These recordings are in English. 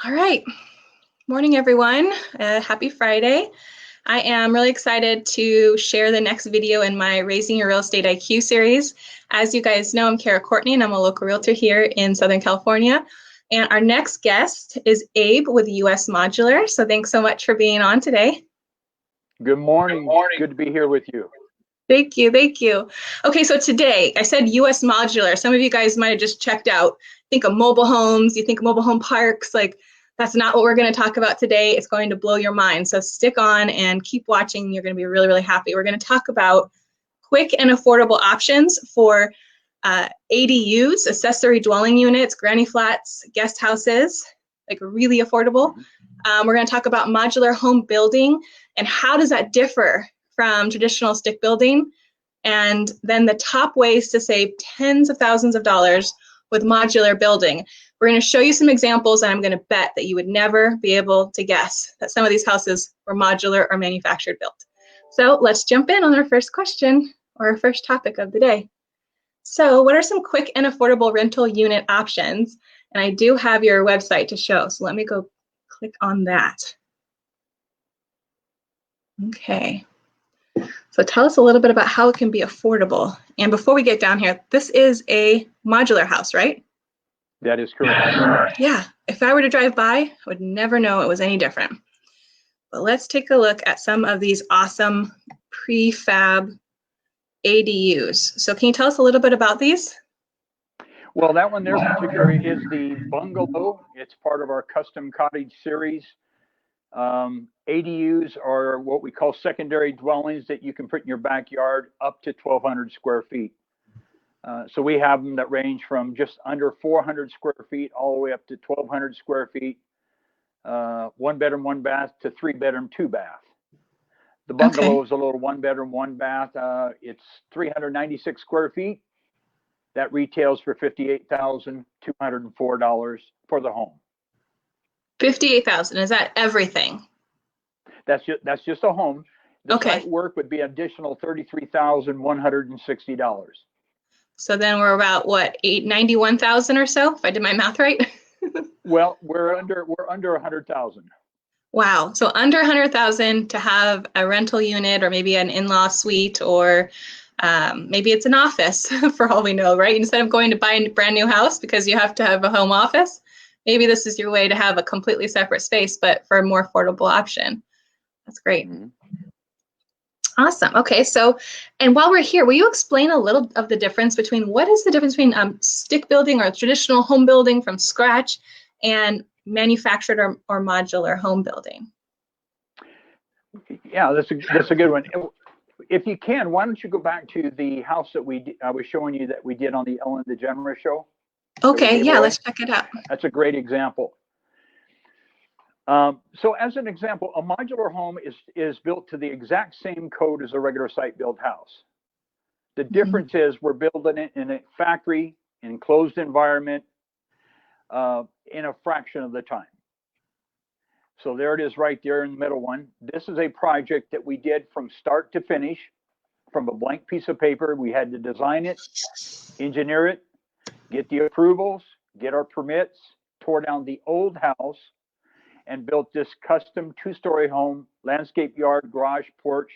All right. Morning, everyone. Happy Friday. I am really excited to share the next video in my Raising Your Real Estate IQ series. As you guys know, I'm Courtney, and I'm a local realtor here in Southern California. And our next guest is Abe with US Modular. So thanks so much for being on today. Good morning. Good to be here with you. Thank you. Thank you. Okay, so today I said US Modular. Some of you guys might have just checked out. Think of mobile homes. You think mobile home parks. That's not what we're going to talk about today. It's going to blow your mind. So stick on and keep watching. You're going to be really, really happy. We're going to talk about quick and affordable options for ADUs, accessory dwelling units, granny flats, guest houses, like really affordable. We're going to talk about modular home building and how does that differ from traditional stick building, and then the top ways to save tens of thousands of dollars with modular building. We're going to show you some examples, and I'm going to bet that you would never be able to guess that some of these houses were modular or manufactured built. So let's jump in on our first question, or our first topic of the day. So what are some quick and affordable rental unit options? And I do have your website to show, so let me go click on that. Okay. So tell us a little bit about how it can be affordable. And before we get down here, this is a modular house, right? That is correct. Yeah. If I were to drive by, I would never know it was any different. But let's take a look at some of these awesome prefab ADUs. So can you tell us a little bit about these? Well, that one there particularly is the bungalow. It's part of our custom cottage series. ADUs are what we call secondary dwellings that you can put in your backyard up to 1,200 square feet. So we have them that range from just under 400 square feet all the way up to 1,200 square feet, 1 bedroom, 1 bath to 3 bedroom, 2 bath. The bungalow is a little 1 bedroom, 1 bath. It's 396 square feet. That retails for $58,204 for the home. 58,000. Is that everything? That's just a home. The okay. site work would be additional $33,160. So then we're about what, 91,000 or so, if I did my math right? Well, we're under 100,000. Wow. So under 100,000 to have a rental unit, or maybe an in-law suite, or maybe it's an office for all we know, right? Instead of going to buy a brand new house because you have to have a home office, maybe this is your way to have a completely separate space, but for a more affordable option. That's great. Mm-hmm. Awesome. Okay. So, and while we're here, will you explain a little of the difference between what is the difference between stick building or traditional home building from scratch and manufactured or modular home building? Yeah, that's a good one. If you can, why don't you go back to the house that I was showing you that we did on the Ellen DeGeneres show? Okay. Yeah, let's check it out. That's a great example. So as an example, a modular home is built to the exact same code as a regular site-built house. The difference is we're building it in a factory, enclosed environment, in a fraction of the time. So there it is right there in the middle one. This is a project that we did from start to finish, from a blank piece of paper. We had to design it, engineer it, get the approvals, get our permits, tore down the old house, and built this custom 2-story home, landscape yard, garage, porch,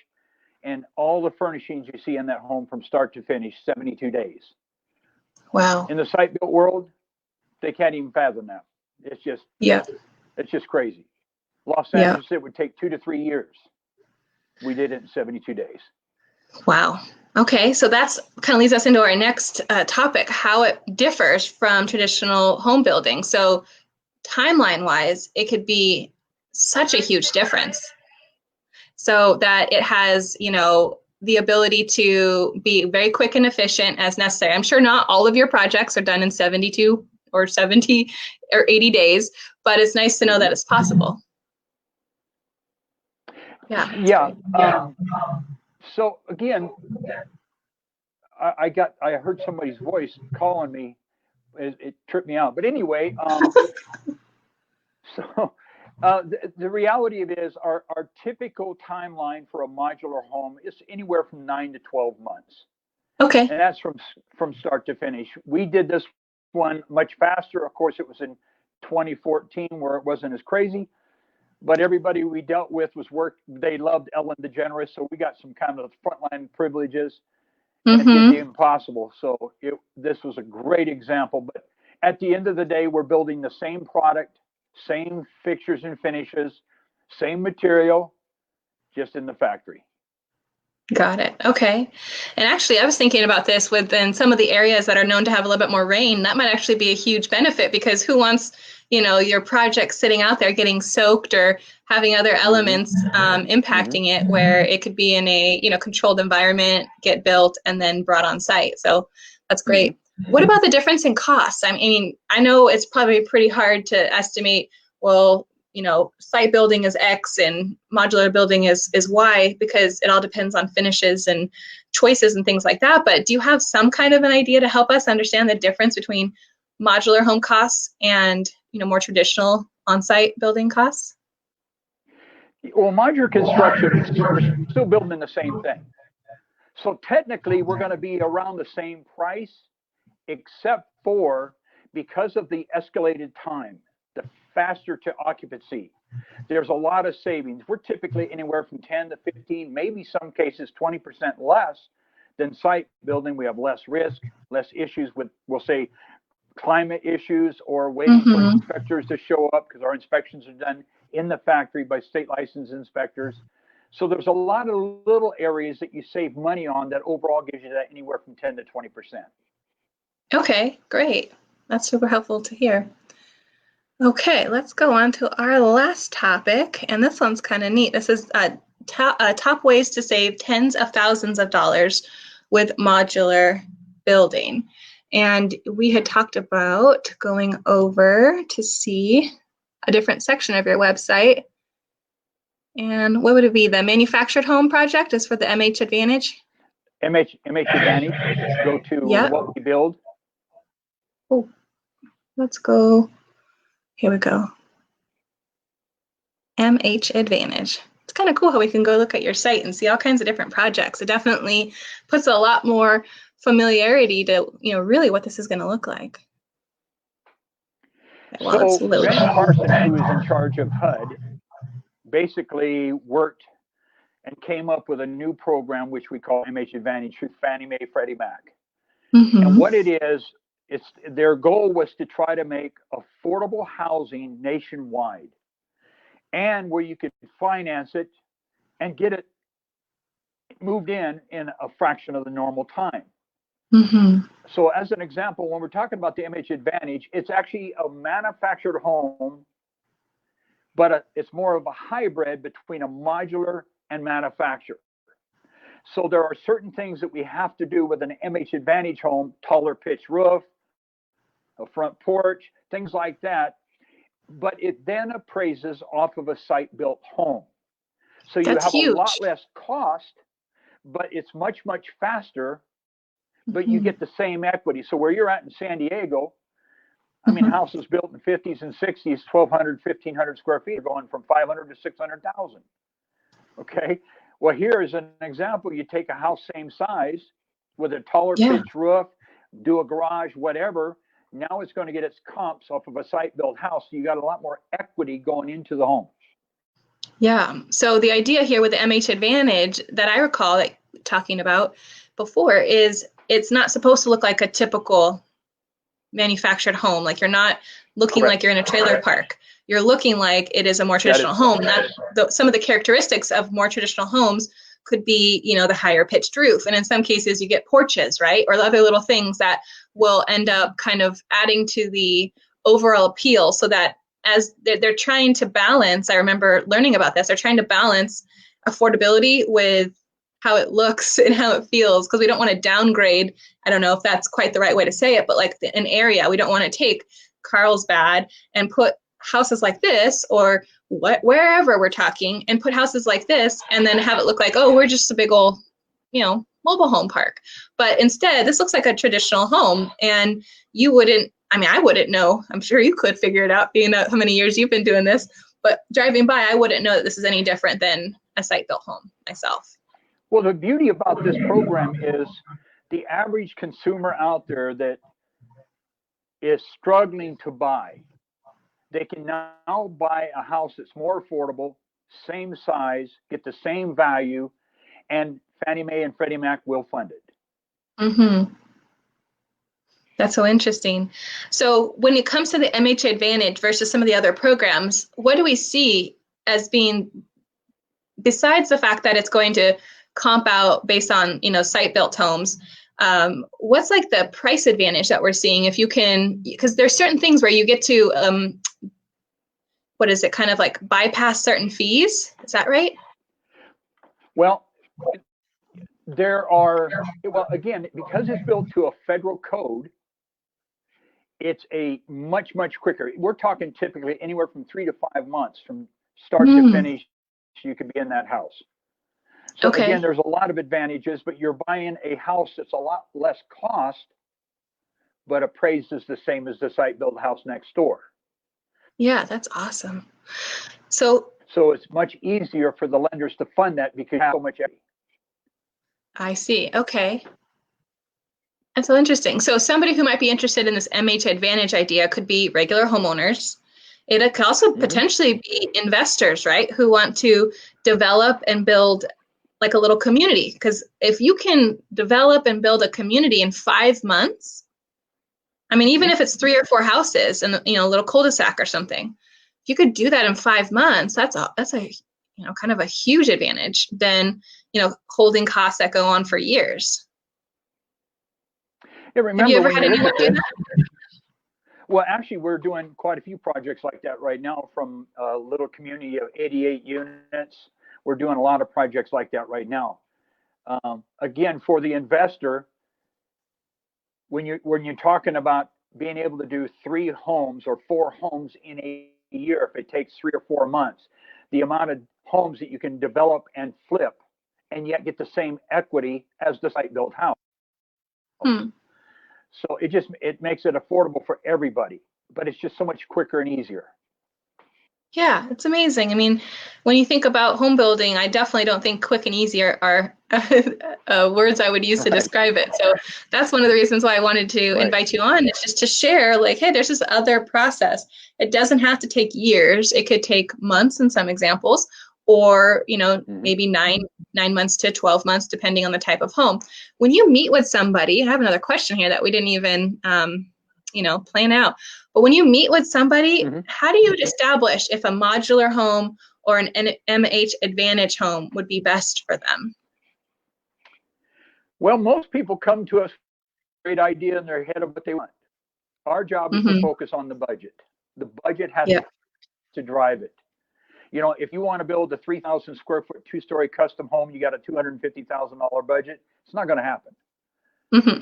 and all the furnishings you see in that home from start to finish, 72 days. Wow. In the site-built world, they can't even fathom that. It's just crazy. Los Angeles, it would take 2 to 3 years. We did it in 72 days. Wow. Okay, so that's kind of leads us into our next topic, how it differs from traditional home building. So timeline-wise, it could be such a huge difference. So that it has, the ability to be very quick and efficient as necessary. I'm sure not all of your projects are done in 72 or 70 or 80 days, but it's nice to know that it's possible. Yeah. So again, I heard somebody's voice calling me. It tripped me out. But anyway, the reality of it is our typical timeline for a modular home is anywhere from 9 to 12 months. Okay. And that's from start to finish. We did this one much faster. Of course, it was in 2014 where it wasn't as crazy. But everybody we dealt with they loved Ellen DeGeneres, so we got some kind of frontline privileges and did the impossible. So this was a great example. But at the end of the day, we're building the same product, same fixtures and finishes, same material, just in the factory. Got it. Okay. And actually, I was thinking about this within some of the areas that are known to have a little bit more rain. That might actually be a huge benefit, because who wants, your project sitting out there getting soaked or having other elements impacting it, where it could be in a, controlled environment, get built, and then brought on site. So that's great. What about the difference in costs? I mean, I know it's probably pretty hard to estimate, well, site building is X and modular building is Y, because it all depends on finishes and choices and things like that. But do you have some kind of an idea to help us understand the difference between modular home costs and, more traditional on-site building costs? Well, modular construction, we're still building the same thing. So technically, we're going to be around the same price, except for, because of the escalated time, the faster to occupancy, there's a lot of savings. We're typically anywhere from 10 to 15, maybe some cases 20% less than site building. We have less risk, less issues with, we'll say, climate issues, or waiting for inspectors to show up, because our inspections are done in the factory by state licensed inspectors. So there's a lot of little areas that you save money on that overall gives you that anywhere from 10 to 20%. Okay, great. That's super helpful to hear. Okay, let's go on to our last topic, and this one's kind of neat. This is top ways to save tens of thousands of dollars with modular building. And we had talked about going over to see a different section of your website. And what would it be? The manufactured home project is for the MH Advantage? MH Advantage, go to what we build. Oh, let's go. Here we go. MH Advantage. It's kind of cool how we can go look at your site and see all kinds of different projects. It definitely puts a lot more familiarity to, really what this is going to look like. So Ben Carson, who is in charge of HUD, basically worked and came up with a new program, which we call MH Advantage, through Fannie Mae, Freddie Mac. And what it is, their goal was to try to make affordable housing nationwide, and where you could finance it and get it moved in a fraction of the normal time. So as an example, when we're talking about the MH Advantage, it's actually a manufactured home, but it's more of a hybrid between a modular and manufactured. So there are certain things that we have to do with an MH Advantage home: taller pitch roof, a front porch, things like that. But it then appraises off of a site-built home. So you have a lot less cost, but it's much, much faster, but you get the same equity. So where you're at in San Diego, I mean, houses built in the 50s and 60s, 1,200, 1,500 square feet, are going from 500 to 600,000. Okay. Well, here is an example. You take a house same size with a taller pitch roof, do a garage, whatever. Now it's going to get its comps off of a site-built house. So you got a lot more equity going into the home. Yeah. So the idea here with the MH Advantage that I recall talking about before is it's not supposed to look like a typical manufactured home. Like, you're not looking like you're in a trailer park. You're looking like it is a more traditional home. Some of the characteristics of more traditional homes could be, the higher pitched roof. And in some cases you get porches, right? Or other little things that will end up kind of adding to the overall appeal, so that as they're trying to balance, I remember learning about this, they're trying to balance affordability with how it looks and how it feels, because we don't want to downgrade. I don't know if that's quite the right way to say it, but like an area, we don't want to take Carlsbad and put houses like this, or wherever we're talking, and put houses like this and then have it look like, oh, we're just a big old, mobile home park. But instead, this looks like a traditional home, and I wouldn't know. I'm sure you could figure it out, being how many years you've been doing this, but driving by, I wouldn't know that this is any different than a site-built home myself. Well, the beauty about this program is the average consumer out there that is struggling to buy. they can now buy a house that's more affordable, same size, get the same value, and Fannie Mae and Freddie Mac will fund it. Mm-hmm. That's so interesting. So when it comes to the MH Advantage versus some of the other programs, what do we see as being, besides the fact that it's going to comp out based on, site-built homes, what's like the price advantage that we're seeing if you can, because there's certain things where you get to, what is it, kind of like bypass certain fees? Is that right? Well, again, because it's built to a federal code, it's a much, much quicker. We're talking typically anywhere from 3 to 5 months from start to finish, you could be in that house. So again, there's a lot of advantages, but you're buying a house that's a lot less cost, but appraised is the same as the site-built house next door. Yeah, that's awesome. So it's much easier for the lenders to fund that because you have so much equity. I see. Okay. That's so interesting. So somebody who might be interested in this MH Advantage idea could be regular homeowners. It could also potentially be investors, right, who want to develop and build like a little community. Because if you can develop and build a community in 5 months, I mean, even if it's 3 or 4 houses and a little cul-de-sac or something, if you could do that in 5 months, that's a kind of a huge advantage than holding costs that go on for years. Yeah, remember, have you ever when had you look anyone at do this, that? well, actually, we're doing quite a few projects like that right now from a little community of 88 units. We're doing a lot of projects like that right now. Again, for the investor, when you're talking about being able to do 3 homes or 4 homes in a year, if it takes 3 or 4 months, the amount of homes that you can develop and flip and yet get the same equity as the site-built house. So it makes it affordable for everybody, but it's just so much quicker and easier. Yeah, it's amazing. I mean, when you think about home building, I definitely don't think quick and easy are words I would use to describe it. So that's one of the reasons why I wanted to invite you on, is just to share, like, hey, there's this other process. It doesn't have to take years. It could take months in some examples, or, maybe 9 months to 12 months, depending on the type of home. When you meet with somebody, I have another question here that we didn't even, plan out. But when you meet with somebody, how do you establish if a modular home or an MH Advantage home would be best for them? Well, most people come to us with a great idea in their head of what they want. Our job is to focus on the budget. The budget has to drive it. If you want to build a 3,000 square foot 2-story custom home, you got a $250,000 budget. It's not going to happen.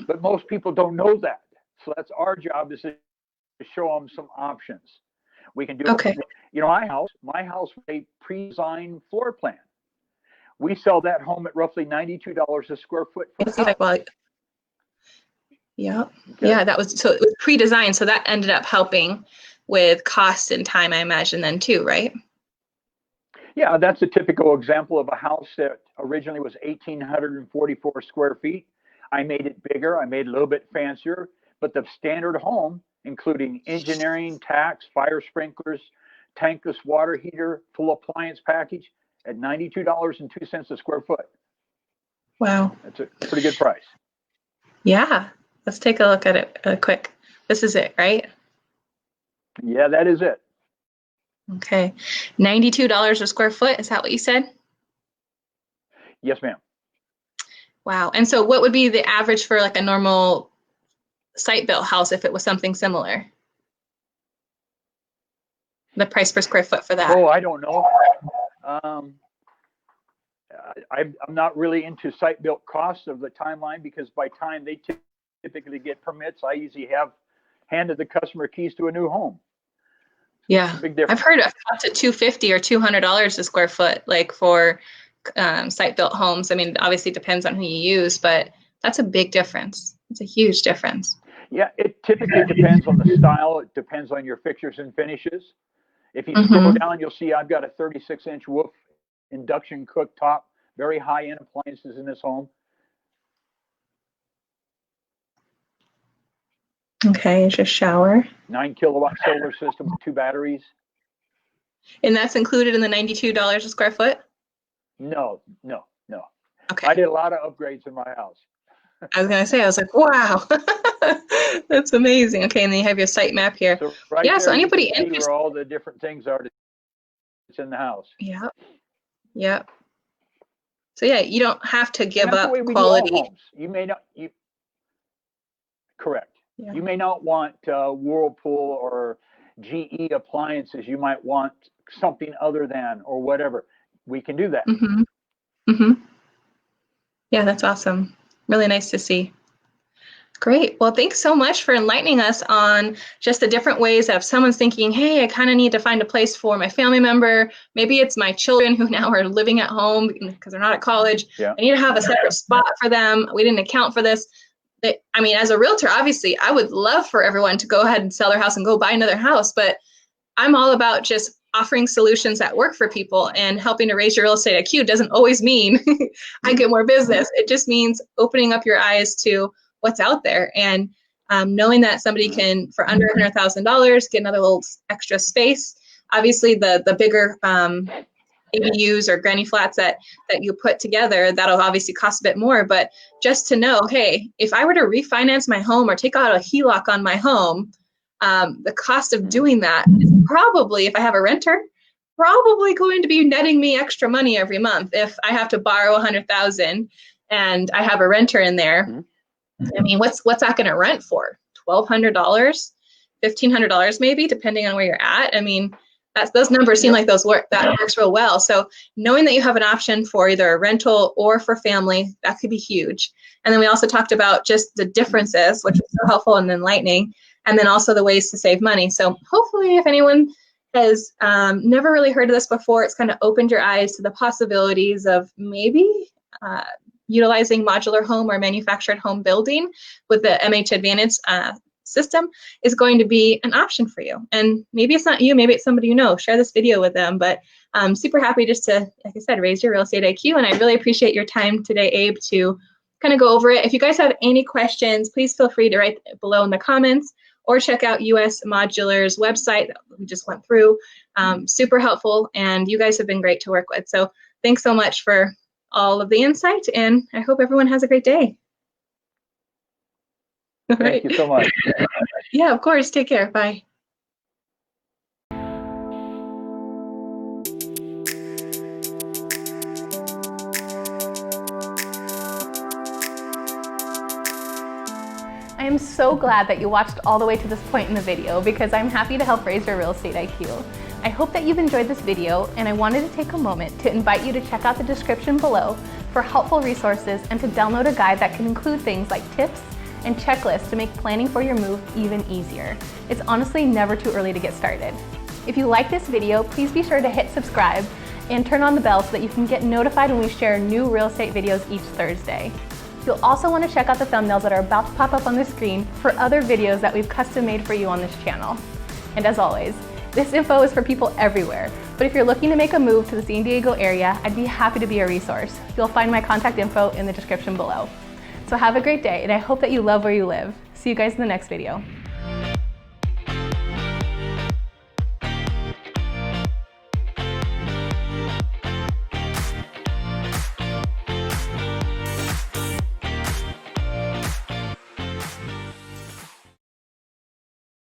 But most people don't know that. So that's our job, is to show them some options. We can do it. My house with a pre-designed floor plan. We sell that home at roughly $92 a square foot for the house. Yeah, that was, so it was pre-designed, so that ended up helping with cost and time, I imagine, then too, right? Yeah, that's a typical example of a house that originally was 1,844 square feet. I made it bigger, I made it a little bit fancier, but the standard home, including engineering, tax, fire sprinklers, tankless water heater, full appliance package, at $92.02 a square foot. Wow. That's a pretty good price. Yeah, let's take a look at it quick. This is it, right? Yeah, that is it. Okay. $92 a square foot, is that what you said? Yes, ma'am. Wow. And so what would be the average for like a normal site-built house if it was something similar? The price per square foot for that? Oh, I don't know. I'm not really into site-built costs of the timeline, because by time they typically get permits, I usually have handed the customer keys to a new home. Yeah, Big difference. I've heard of up to $250 or $200 a square foot, like for site-built homes. I mean, it obviously depends on who you use, but that's a big difference. It's a huge difference. Yeah, it typically depends on the style. It depends on your fixtures and finishes. If you scroll down, you'll see I've got a 36-inch Wolf induction cooktop, very high-end appliances in this home. Okay, it's your shower. 9 kilowatt solar system with 2 batteries. And that's included in the $92 a square foot? No. Okay. I did a lot of upgrades in my house. I was gonna say, I was like, wow, that's amazing. Okay, and then you have your site map here. So right Yeah, there, so anybody you can see interested? where all the different things are that's in the house. Yeah. So yeah, you don't have to give And that's up the way we quality. do all homes. You may not. Correct. Yeah. You may not want Whirlpool or GE appliances. You might want something other than, or whatever. We can do that. Yeah, that's awesome. Really nice to see. Great. Well, thanks so much for enlightening us on just the different ways of someone's thinking, hey, I kind of need to find a place for my family member. Maybe it's my children who now are living at home because they're not at college. Yeah. I need to have a separate spot for them. We didn't account for this. I mean, as a realtor, obviously, I would love for everyone to go ahead and sell their house and go buy another house, but I'm all about just offering solutions that work for people, and helping to raise your real estate IQ doesn't always mean I get more business. It just means opening up your eyes to what's out there, and knowing that somebody can, for under $100,000, get another little extra space. Obviously, the bigger ADUs or granny flats that you put together, that'll obviously cost a bit more. But just to know, hey, if I were to refinance my home or take out a HELOC on my home, the cost of doing that is probably, if I have a renter, probably going to be netting me extra money every month. If I have to borrow $100,000 and I have a renter in there, I mean, what's that going to rent for? $1,200, $1,500 maybe, depending on where you're at. I mean, those numbers seem like that works real well. So knowing that you have an option for either a rental or for family, that could be huge. And then we also talked about just the differences, which was so helpful and enlightening, and then also the ways to save money. So hopefully, if anyone has never really heard of this before, it's kind of opened your eyes to the possibilities of maybe utilizing modular home or manufactured home building with the MH Advantage system is going to be an option for you. And maybe it's not you, maybe it's somebody you know. Share this video with them. But I'm super happy just to, like I said, raise your real estate IQ. And I really appreciate your time today, Abe, to kind of go over it. If you guys have any questions, please feel free to write below in the comments, or check out US Modular's website that we just went through. Super helpful, and you guys have been great to work with. So thanks so much for all of the insight, and I hope everyone has a great day. Thank you so much. Yeah, of course. Take care. Bye. I am so glad that you watched all the way to this point in the video, because I'm happy to help raise your real estate IQ. I hope that you've enjoyed this video, and I wanted to take a moment to invite you to check out the description below for helpful resources and to download a guide that can include things like tips and checklists to make planning for your move even easier. It's honestly never too early to get started. If you like this video, please be sure to hit subscribe and turn on the bell so that you can get notified when we share new real estate videos each Thursday. You'll also want to check out the thumbnails that are about to pop up on the screen for other videos that we've custom made for you on this channel. And as always, this info is for people everywhere, but if you're looking to make a move to the San Diego area, I'd be happy to be a resource. You'll find my contact info in the description below. So have a great day, and I hope that you love where you live. See you guys in the next video.